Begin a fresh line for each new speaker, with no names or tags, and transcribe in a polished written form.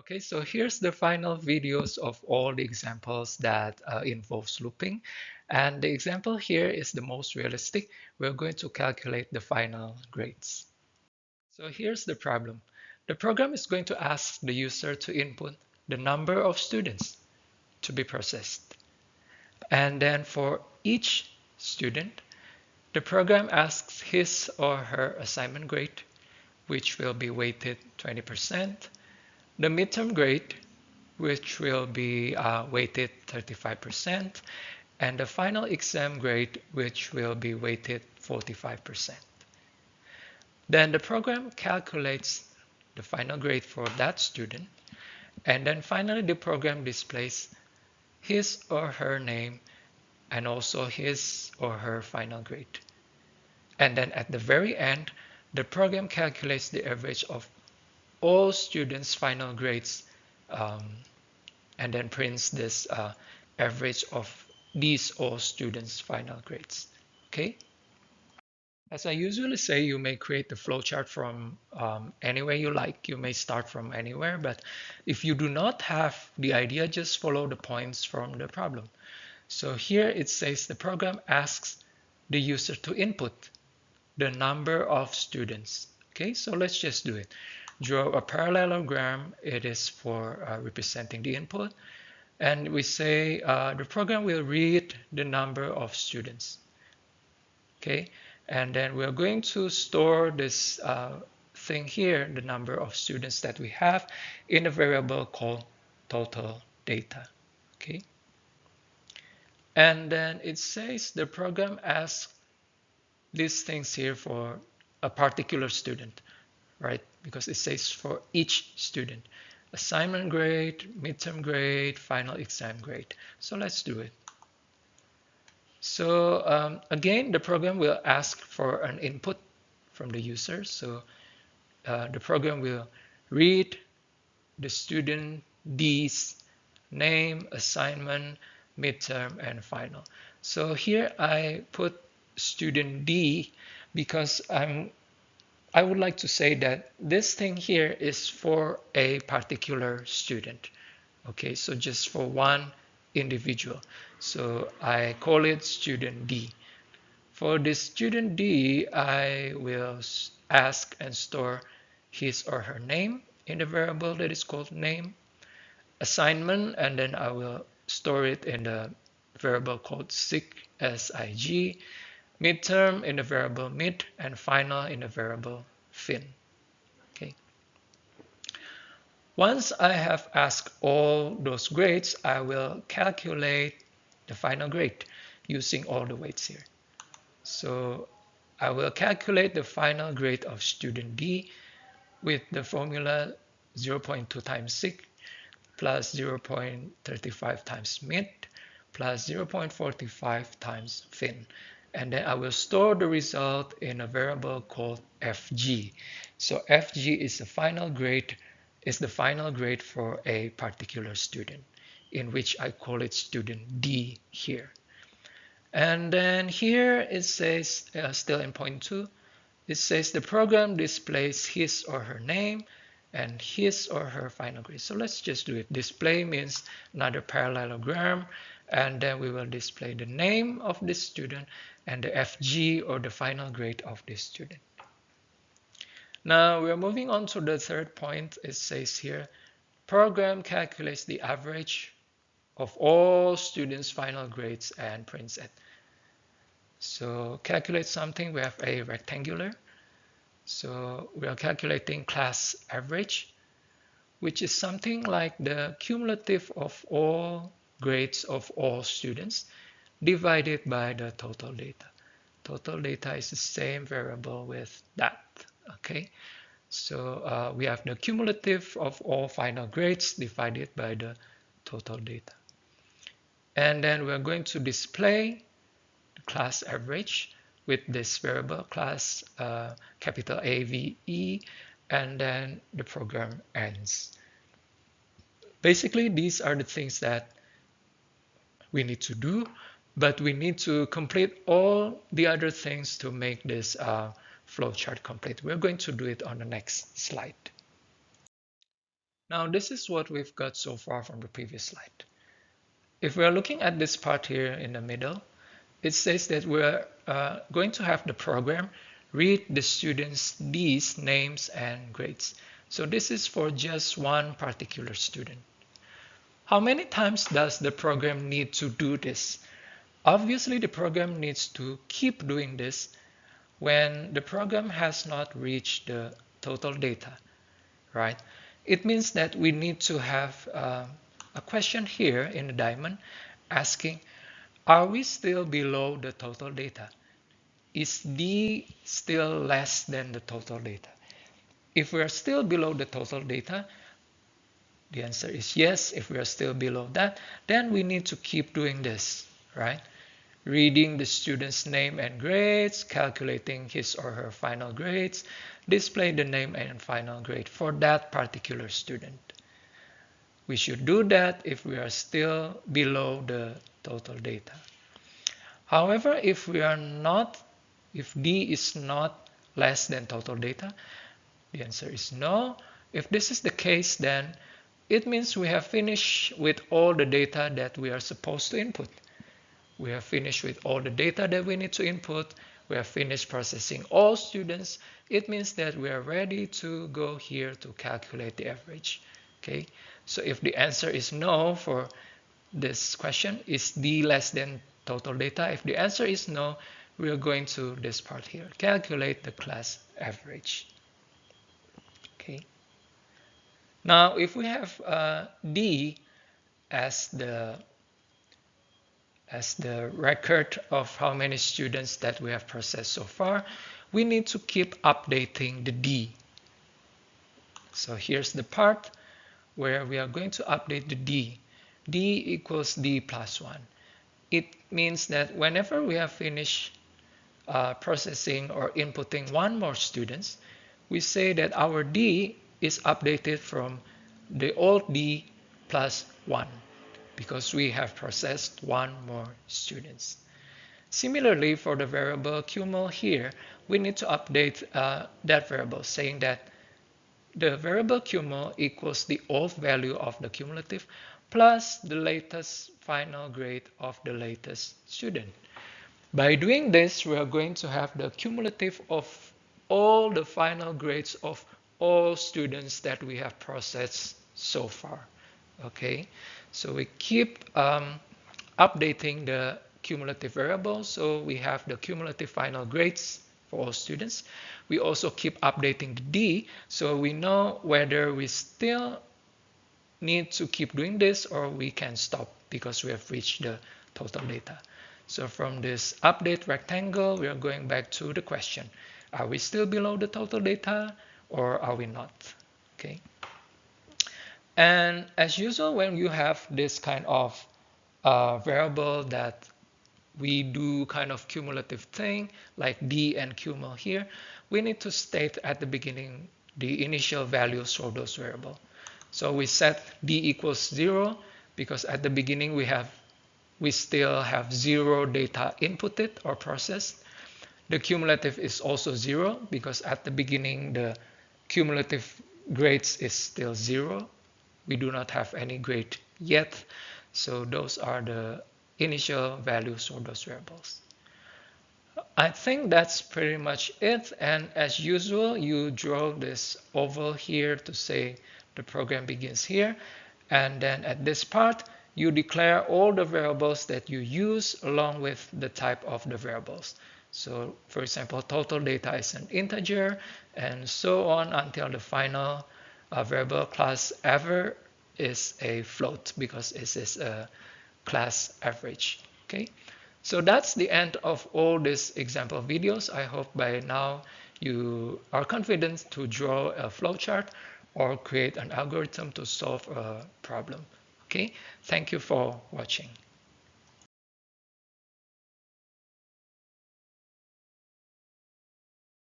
Okay, so here's the final videos of all the examples that involves looping. And the example here is the most realistic. We're going to calculate the final grades. So here's the problem. The program is going to ask the user to input the number of students to be processed. And then for each student, the program asks his or her assignment grade, which will be weighted 20%, the midterm grade, which will be weighted 35%, and the final exam grade, which will be weighted 45%. Then the program calculates the final grade for that student, and then finally the program displays his or her name and also his or her final grade. And then at the very end, the program calculates the average of all students' final grades and then prints this average of these all students' final grades. Okay. As I usually say, you may create the flowchart from anywhere you like. You may start from anywhere, but if you do not have the idea, just follow the points from the problem. So here it says the program asks the user to input the number of students. Okay, so let's just do it. Draw a parallelogram. It is for representing the input. And we say the program will read the number of students. Okay, and then we're going to store this thing here, the number of students that we have, in a variable called total data. Okay, and then it says the program asks these things here for a particular student, right? Because it says for each student, assignment grade, midterm grade, final exam grade. So let's do it. So again, the program will ask for an input from the user. So the program will read the student D's name, assignment, midterm, and final. So here I put student D because I would like to say that this thing here is for a particular student. Okay, so just for one individual. So I call it student D. For this student D, I will ask and store his or her name in the variable that is called name, assignment, and then I will store it in the variable called sig, S-I-G, midterm in the variable mid, and final in the variable fin. Okay. Once I have asked all those grades, I will calculate the final grade using all the weights here. So I will calculate the final grade of student D with the formula 0.2 times sig plus 0.35 times mid plus 0.45 times fin. And then I will store the result in a variable called FG. So FG is the final grade for a particular student, in which I call it student D here. And then here it says, still in point 2, it says the program displays his or her name and his or her final grade. So let's just do it. Display means another parallelogram, and then we will display the name of this student and the FG or the final grade of this student. Now we're moving on to the third point. It says here, program calculates the average of all students' final grades and prints it. So calculate something, we have a rectangular. So we are calculating class average, which is something like the cumulative of all grades of all students divided by the total data. Total data is the same variable with that. Okay, so we have the cumulative of all final grades divided by the total data. And then we're going to display the class average with this variable class capital AVE, and then the program ends. Basically, these are the things that we need to do, but we need to complete all the other things to make this flowchart complete. We're going to do it on the next slide. Now this is what we've got so far from the previous slide. If we are looking at this part here in the middle, it says that we're going to have the program read the students' these names and grades. So this is for just one particular student. How many times does the program need to do this? Obviously, the program needs to keep doing this when the program has not reached the total data, right? It means that we need to have a question here in the diamond asking, are we still below the total data? Is D still less than the total data? If we are still below the total data, the answer is yes. If we are still below that, then we need to keep doing this, right? Reading the student's name and grades, calculating his or her final grades, display the name and final grade for that particular student. We should do that if we are still below the total data. However, if D is not less than total data, the answer is no. If this is the case, then it means we have finished with all the data that we are supposed to input. We have finished with all the data that we need to input. We have finished processing all students. It means that we are ready to go here to calculate the average. Okay, so if the answer is no for this question, is D less than total data? If the answer is no, we are going to this part here, calculate the class average. Okay. Now, if we have D as the record of how many students that we have processed so far, we need to keep updating the D. So here's the part where we are going to update the D. D equals D plus 1. It means that whenever we have finished processing or inputting one more students, we say that our D is updated from the old D plus 1 because we have processed one more students. Similarly, for the variable cumul here, we need to update that variable, saying that the variable cumul equals the old value of the cumulative plus the latest final grade of the latest student. By doing this, we are going to have the cumulative of all the final grades of all students that we have processed so far. Okay, so we keep updating the cumulative variable, so we have the cumulative final grades for all students. We also keep updating the D, so we know whether we still need to keep doing this or we can stop because we have reached the total data. So from this update rectangle, we are going back to the question. Are we still below the total data or are we not? Okay. And as usual, when you have this kind of variable that we do kind of cumulative thing like D and cumul here, we need to state at the beginning the initial values for those variables. So we set D equals 0 because at the beginning we still have 0 data inputted or processed. The cumulative is also 0 because at the beginning the cumulative grades is still 0. We do not have any grade yet. So those are the initial values for those variables. I think that's pretty much it. And as usual, you draw this oval here to say the program begins here. And then at this part, you declare all the variables that you use along with the type of the variables. So for example, total data is an integer and so on until the final variable class ever is a float because it is a class average. Okay, so that's the end of all these example videos. I hope by now you are confident to draw a flowchart or create an algorithm to solve a problem. Okay, thank you for watching.